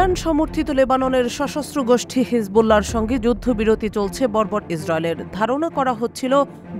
Iran সমর্থিত লেবাননের সশস্ত্র গোষ্ঠী হিজবুল্লাহর সঙ্গে যুদ্ধবিরতি চলছে বর্বর ইসরায়েলের। ধারণা করা হচ্ছিল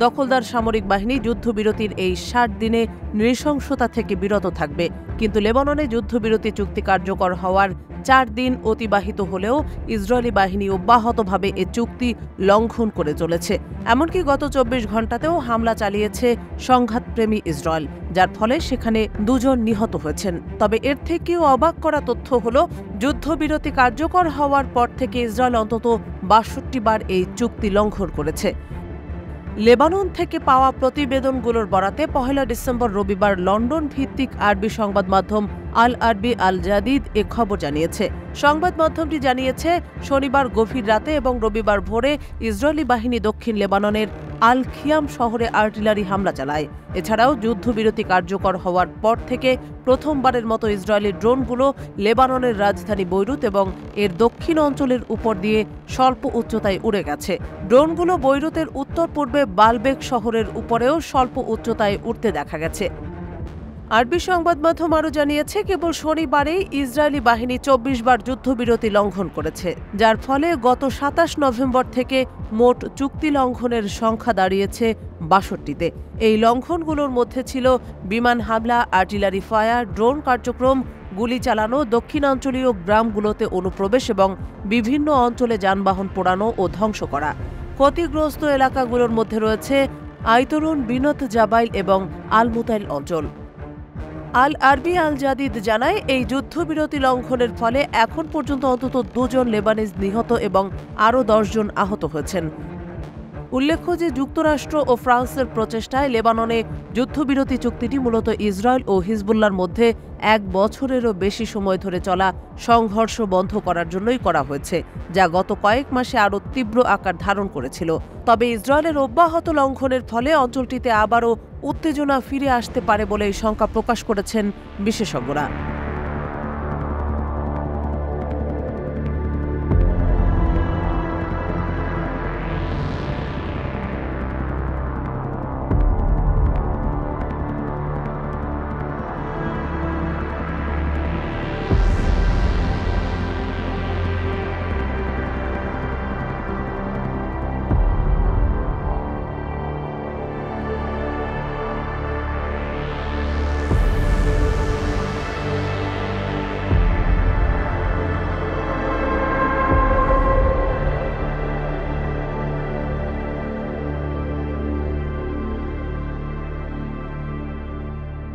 দখলদার সামরিক বাহিনী যুদ্ধবিরতির এই ৬০ দিনে নৃশংসতা থেকে বিরত থাকবে, কিন্তু লেবাননে যুদ্ধবিরতি চুক্তি কার্যকর হওয়ার ৪ দিন অতিবাহিত হলেও ইসরায়েলি বাহিনী অব্যাহতভাবে এ চুক্তি লঙ্ঘন করে চলেছে। এমনকি গত ২৪ ঘণ্টাতেও হামলা চালিয়েছে সংঘাতপ্রেমী ইসরায়েল, যার ফলে সেখানে ২ জন নিহত হয়েছেন। তবে এর থেকেও অবাক করা তথ্য হল, যুদ্ধবিরতি কার্যকর হওয়ার পর থেকে ইসরায়েল অন্তত ৬২ বার এই চুক্তি লঙ্ঘন করেছে। লেবানন থেকে পাওয়া প্রতিবেদনগুলোর বরাতে ১ ডিসেম্বর রবিবার লন্ডন ভিত্তিক আরবি সংবাদ মাধ্যম আল আরবি আল জাদিদ এ খবর জানিয়েছে। সংবাদ মাধ্যমটি জানিয়েছে, শনিবার গভীর রাতে এবং রবিবার ভোরে ইসরায়েলি বাহিনী দক্ষিণ লেবাননের আল খিয়াম শহরে আর্টিলারি হামলা চালায়। এছাড়াও যুদ্ধবিরতি কার্যকর হওয়ার পর থেকে প্রথমবারের মতো ইসরায়েলি ড্রোনগুলো লেবাননের রাজধানী বৈরুত এবং এর দক্ষিণ অঞ্চলের উপর দিয়ে স্বল্প উচ্চতায় উড়ে গেছে। ড্রোনগুলো বৈরুতের উত্তর পূর্বে বালবেক শহরের উপরেও স্বল্প উচ্চতায় উঠতে দেখা গেছে। আরবি সংবাদ মাধ্যম আরও জানিয়েছে, কেবল শনিবারেই ইসরায়েলি বাহিনী ২৪ বার যুদ্ধবিরতি লঙ্ঘন করেছে, যার ফলে গত ২৭ নভেম্বর থেকে মোট চুক্তি লঙ্ঘনের সংখ্যা দাঁড়িয়েছে ৬২তে। এই লঙ্ঘনগুলোর মধ্যে ছিল বিমান হামলা, আর্টিলারি ফায়ার, ড্রোন কার্যক্রম, গুলি চালানো, দক্ষিণাঞ্চলীয় গ্রামগুলোতে অনুপ্রবেশ এবং বিভিন্ন অঞ্চলে যানবাহন পোড়ানো ও ধ্বংস করা। ক্ষতিগ্রস্ত এলাকাগুলোর মধ্যে রয়েছে আইতরুন, বিনত জাবাইল এবং আল মুতাইল অঞ্চল। আল আরবি আল জাদিদ জানায়, এই যুদ্ধবিরতি লঙ্ঘনের ফলে এখন পর্যন্ত অন্তত ২ জন লেবানিজ নিহত এবং আরও ১০ জন আহত হয়েছেন। উল্লেখ্য যে যুক্তরাষ্ট্র ও ফ্রান্সের প্রচেষ্টায় লেবাননে যুদ্ধবিরতি চুক্তিটি মূলত ইসরায়েল ও হিজবুল্লাহর মধ্যে ১ বছরেরও বেশি সময় ধরে চলা সংঘর্ষ বন্ধ করার জন্যই করা হয়েছে, যা গত কয়েক মাসে আরও তীব্র আকার ধারণ করেছিল। তবে ইসরায়েলের অব্যাহত লঙ্ঘনের ফলে অঞ্চলটিতে আবারও উত্তেজনা ফিরে আসতে পারে বলে শঙ্কা প্রকাশ করেছেন বিশেষজ্ঞরা।